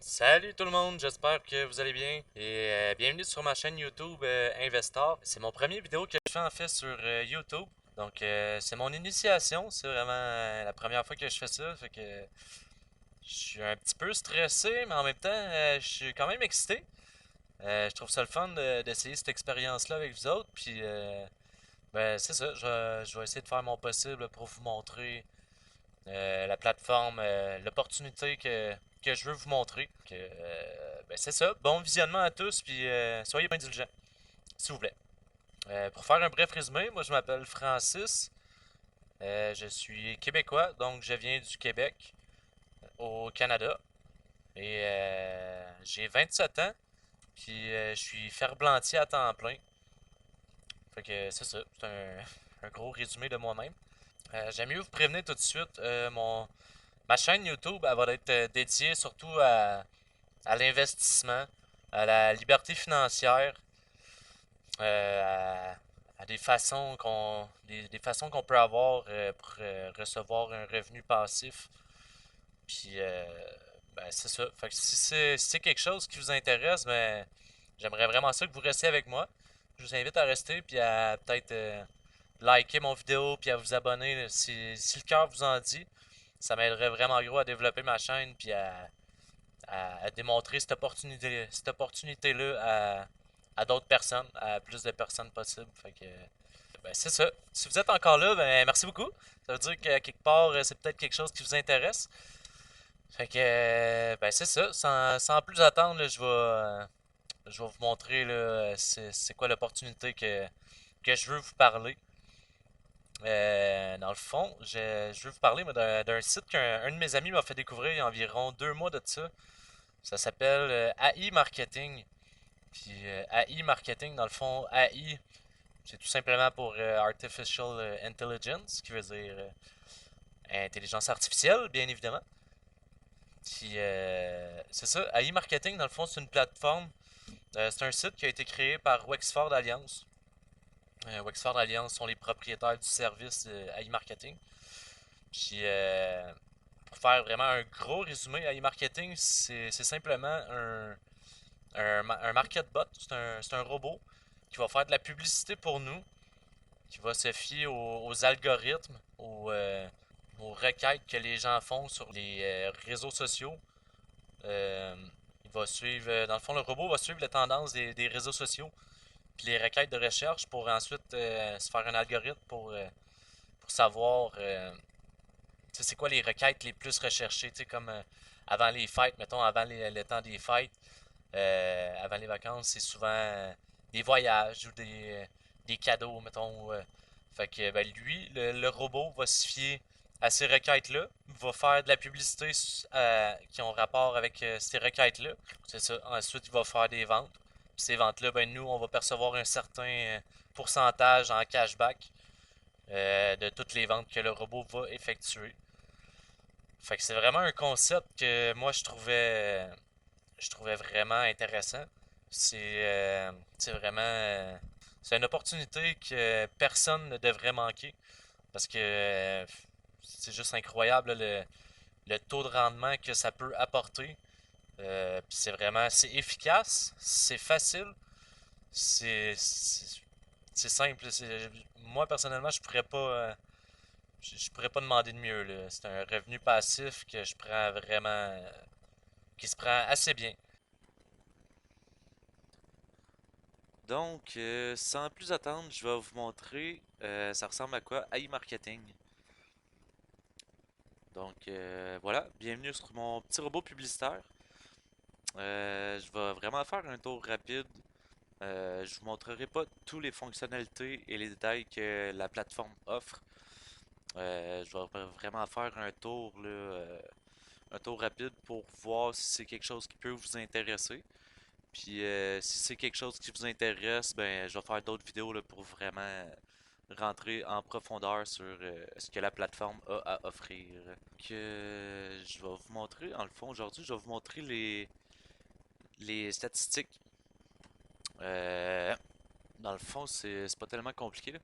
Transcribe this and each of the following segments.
Salut tout le monde, j'espère que vous allez bien et bienvenue sur ma chaîne YouTube Investor. C'est mon premier vidéo que je fais en fait sur YouTube. Donc c'est mon initiation, c'est vraiment la première fois que je fais ça, fait que je suis un petit peu stressé, mais en même temps je suis quand même excité. Je trouve ça le fun d'essayer cette expérience-là avec vous autres, puis ben c'est ça, je vais essayer de faire mon possible pour vous montrer la plateforme, l'opportunité que je veux vous montrer. Ben c'est ça. Bon visionnement à tous, puis soyez bien indulgents, s'il vous plaît. Pour faire un bref résumé, moi je m'appelle Francis. Je suis québécois, donc je viens du Québec, au Canada. Et j'ai 27 ans, puis je suis ferblantier à temps plein. Fait que c'est ça, c'est un gros résumé de moi-même. J'aime mieux vous prévenir tout de suite, ma chaîne YouTube elle va être dédiée surtout à l'investissement, à la liberté financière, à des façons qu'on peut avoir pour recevoir un revenu passif. Puis ben, c'est ça. Fait que si c'est quelque chose qui vous intéresse, ben j'aimerais vraiment ça que vous restiez avec moi. Je vous invite à rester puis à peut-être liker mon vidéo puis à vous abonner si le cœur vous en dit. Ça m'aiderait vraiment gros à développer ma chaîne puis à démontrer cette opportunité-là à d'autres personnes, à plus de personnes possible. Fait que, ben, c'est ça. Si vous êtes encore là, ben, merci beaucoup. Ça veut dire que quelque part, c'est peut-être quelque chose qui vous intéresse. Fait que, ben, c'est ça. Sans plus attendre, là, je vais vous montrer là, c'est quoi l'opportunité que je veux vous parler. Dans le fond, je veux vous parler d'un site qu'un de mes amis m'a fait découvrir il y a environ 2 mois de ça. Ça s'appelle AI Marketing. Puis AI Marketing, dans le fond, AI, c'est tout simplement pour Artificial Intelligence, qui veut dire intelligence artificielle, bien évidemment. Puis c'est ça, AI Marketing, dans le fond, c'est une plateforme, c'est un site qui a été créé par Wexford Alliance. Wexford Alliance sont les propriétaires du service AI Marketing. Puis pour faire vraiment un gros résumé, AI Marketing, c'est simplement un market bot, c'est un robot qui va faire de la publicité pour nous, qui va se fier aux algorithmes, aux requêtes que les gens font sur les réseaux sociaux. Euh, il va suivre, dans le fond, le robot va suivre les tendances des réseaux sociaux, puis les requêtes de recherche pour ensuite se faire un algorithme pour savoir c'est quoi les requêtes les plus recherchées, comme avant les fêtes, mettons, avant le temps des fêtes. Avant les vacances, c'est souvent des voyages ou des cadeaux, mettons. Fait que ben, lui, le robot va se fier à ces requêtes-là, va faire de la publicité qui ont rapport avec ces requêtes-là. C'est ça. Ensuite, il va faire des ventes. Puis ces ventes-là, ben, nous, on va percevoir un certain pourcentage en cashback de toutes les ventes que le robot va effectuer. Fait que c'est vraiment un concept que moi je trouvais vraiment intéressant. C'est vraiment c'est une opportunité que personne ne devrait manquer parce que c'est juste incroyable le taux de rendement que ça peut apporter. Puis c'est efficace, c'est facile, c'est c'est simple. Moi personnellement je pourrais pas demander de mieux là. C'est un revenu passif que je prends vraiment qui se prend assez bien. Donc, sans plus attendre, je vais vous montrer ça ressemble à quoi AI Marketing. Donc, voilà, bienvenue sur mon petit robot publicitaire. Je vais vraiment faire un tour rapide. Je vous montrerai pas toutes les fonctionnalités et les détails que la plateforme offre. Je vais vraiment faire un tour rapide pour voir si c'est quelque chose qui peut vous intéresser. Puis si c'est quelque chose qui vous intéresse, ben je vais faire d'autres vidéos là, pour vraiment rentrer en profondeur sur ce que la plateforme a à offrir. Je vais vous montrer, en le fond, aujourd'hui, je vais vous montrer les statistiques. Euh, Dans le fond, c'est pas tellement compliqué, là.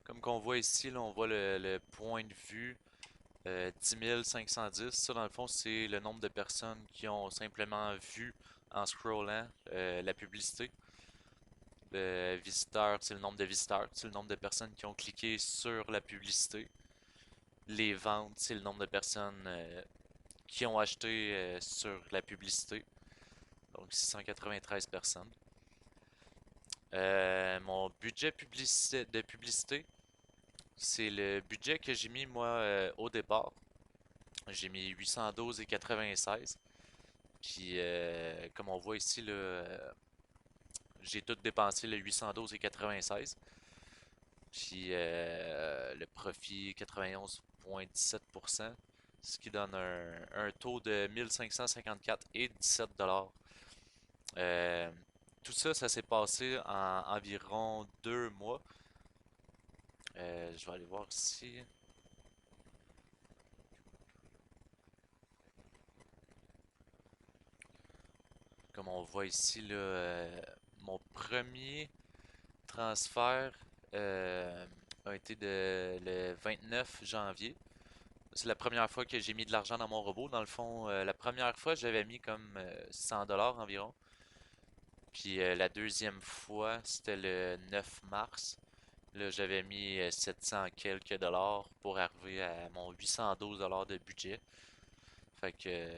Comme qu'on voit ici, là, on voit le point de vue. 10 510, ça dans le fond, c'est le nombre de personnes qui ont simplement vu en scrollant la publicité. Le visiteur, c'est le nombre de visiteurs, c'est le nombre de personnes qui ont cliqué sur la publicité. Les ventes, c'est le nombre de personnes qui ont acheté sur la publicité. Donc 693 personnes. Mon budget de publicité, c'est le budget que j'ai mis moi au départ. J'ai mis 812,96. Puis comme on voit ici, là, j'ai tout dépensé le 812,96. Puis le profit 91,17%, ce qui donne un taux de 1554 et 17 $. Euh, Tout ça, ça s'est passé en environ 2 mois. Je vais aller voir ici. Comme on voit ici, là, mon premier transfert a été le 29 janvier. C'est la première fois que j'ai mis de l'argent dans mon robot. Dans le fond, la première fois, j'avais mis comme 100 $ environ. Puis la deuxième fois, c'était le 9 mars. Là, j'avais mis 700 quelques dollars pour arriver à mon 812 $ de budget. Fait que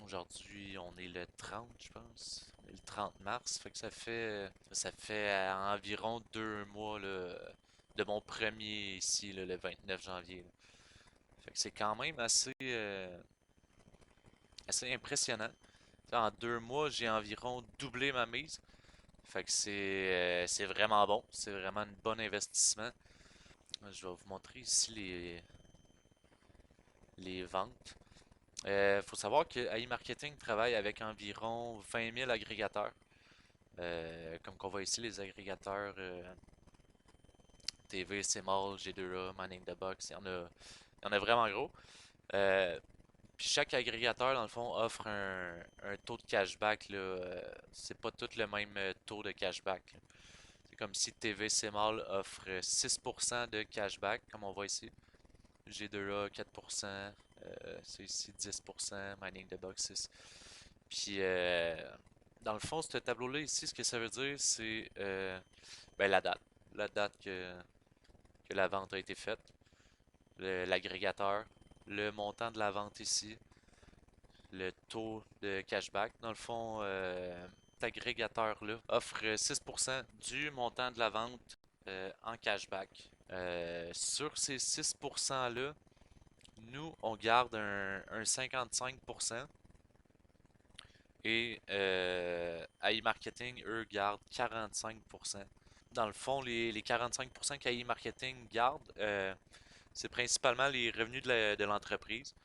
aujourd'hui, on est le 30, je pense. On est le 30 mars. Fait que ça fait environ 2 mois là, de mon premier ici, là, le 29 janvier. Là. Fait que c'est quand même assez impressionnant. En 2 mois, j'ai environ doublé ma mise. Fait que c'est vraiment bon. C'est vraiment un bon investissement. Je vais vous montrer ici les ventes. Faut savoir que AI Marketing travaille avec environ 20 000 agrégateurs. Comme qu'on voit ici, les agrégateurs TV, CMall, G2A, Mining the Box, il y en a vraiment gros. Euh, Puis chaque agrégateur, dans le fond, offre un taux de cashback, là. C'est pas tout le même taux de cashback, là. C'est comme si TVC Mall offre 6% de cashback, comme on voit ici. G2A 4%, c'est ici 10%, Mining the Box 6%. Puis, dans le fond, ce tableau-là ici, ce que ça veut dire, c'est ben, la date. La date que la vente a été faite, l'agrégateur, le montant de la vente ici, le taux de cashback. Dans le fond, cet agrégateur-là offre 6% du montant de la vente en cashback. Sur ces 6%-là, nous, on garde un 55% et AI Marketing, eux, gardent 45%. Dans le fond, les 45% qu'AI Marketing garde, c'est principalement les revenus de l'entreprise.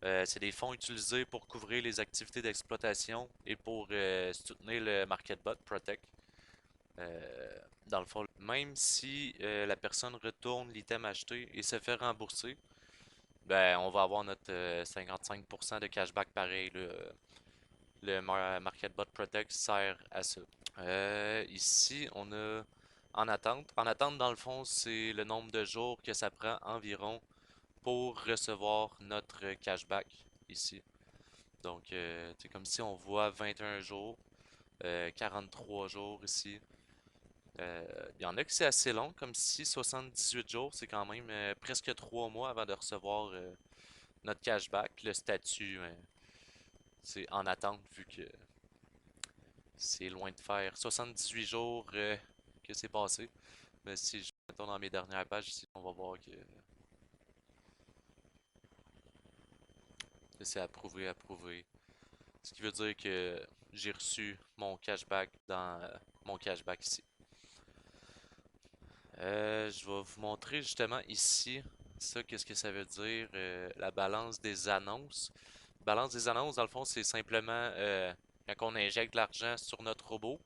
C'est des fonds utilisés pour couvrir les activités d'exploitation et pour soutenir le MarketBot Protect. Dans le fond, même si la personne retourne l'item acheté et se fait rembourser, ben on va avoir notre 55% de cashback pareil. Le MarketBot Protect sert à ça. Ici, on a en attente. En attente, dans le fond, c'est le nombre de jours que ça prend environ pour recevoir notre cashback ici. Donc, c'est comme si on voit 21 jours, 43 jours ici. Il y en a que c'est assez long, comme si 78 jours, c'est quand même presque 3 mois avant de recevoir notre cashback. Le statut, c'est en attente vu que c'est loin de faire 78 jours que c'est passé. Mais si je retourne dans mes dernières pages ici, on va voir que c'est approuvé, approuvé. Ce qui veut dire que j'ai reçu mon cashback dans mon cashback ici. Je vais vous montrer justement ici, ça, qu'est-ce que ça veut dire, la balance des annonces. Balance des annonces, dans le fond, c'est simplement quand on injecte de l'argent sur notre robot,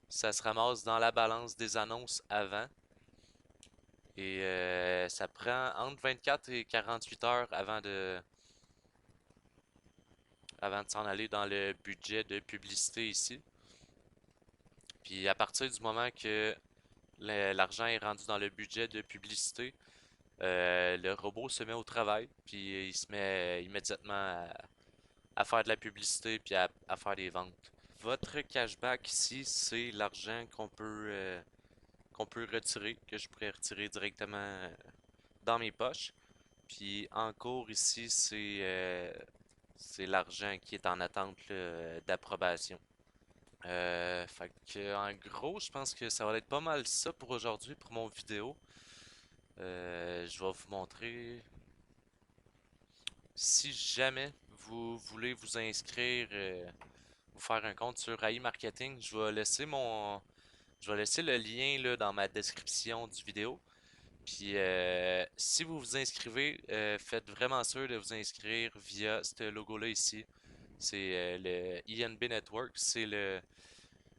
ça se ramasse dans la balance des annonces avant. Et ça prend entre 24 et 48 heures avant de s'en aller dans le budget de publicité ici. Puis à partir du moment que l'argent est rendu dans le budget de publicité, Le robot se met au travail, puis il se met immédiatement à faire de la publicité, puis à faire des ventes. Votre cashback ici, c'est l'argent qu'on peut retirer, que je pourrais retirer directement dans mes poches. Puis en cours ici, c'est l'argent qui est en attente d'approbation. Fait que, en gros, je pense que ça va être pas mal ça pour aujourd'hui, pour mon vidéo. Je vais vous montrer. Si jamais vous voulez vous inscrire, vous faire un compte sur AI Marketing, je vais laisser le lien là, dans ma description du vidéo. Puis si vous vous inscrivez, faites vraiment sûr de vous inscrire via ce logo-là ici. C'est le INB Network. C'est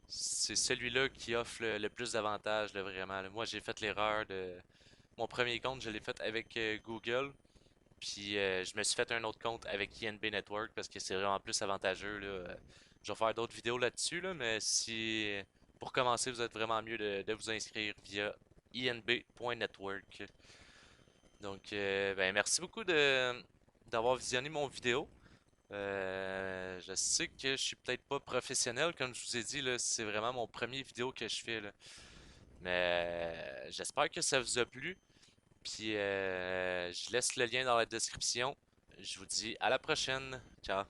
celui-là qui offre le plus d'avantages, là, vraiment. Là. Moi, j'ai fait l'erreur de. Mon premier compte, je l'ai fait avec Google. Puis je me suis fait un autre compte avec INB Network parce que c'est vraiment plus avantageux, là. Je vais faire d'autres vidéos là-dessus, là, mais si pour commencer, vous êtes vraiment mieux de vous inscrire via inb.network. Donc, ben, merci beaucoup d'avoir visionné mon vidéo. Je sais que je suis peut-être pas professionnel, comme je vous ai dit, là, c'est vraiment mon premier vidéo que je fais, là. Mais j'espère que ça vous a plu. Puis je laisse le lien dans la description. Je vous dis à la prochaine. Ciao.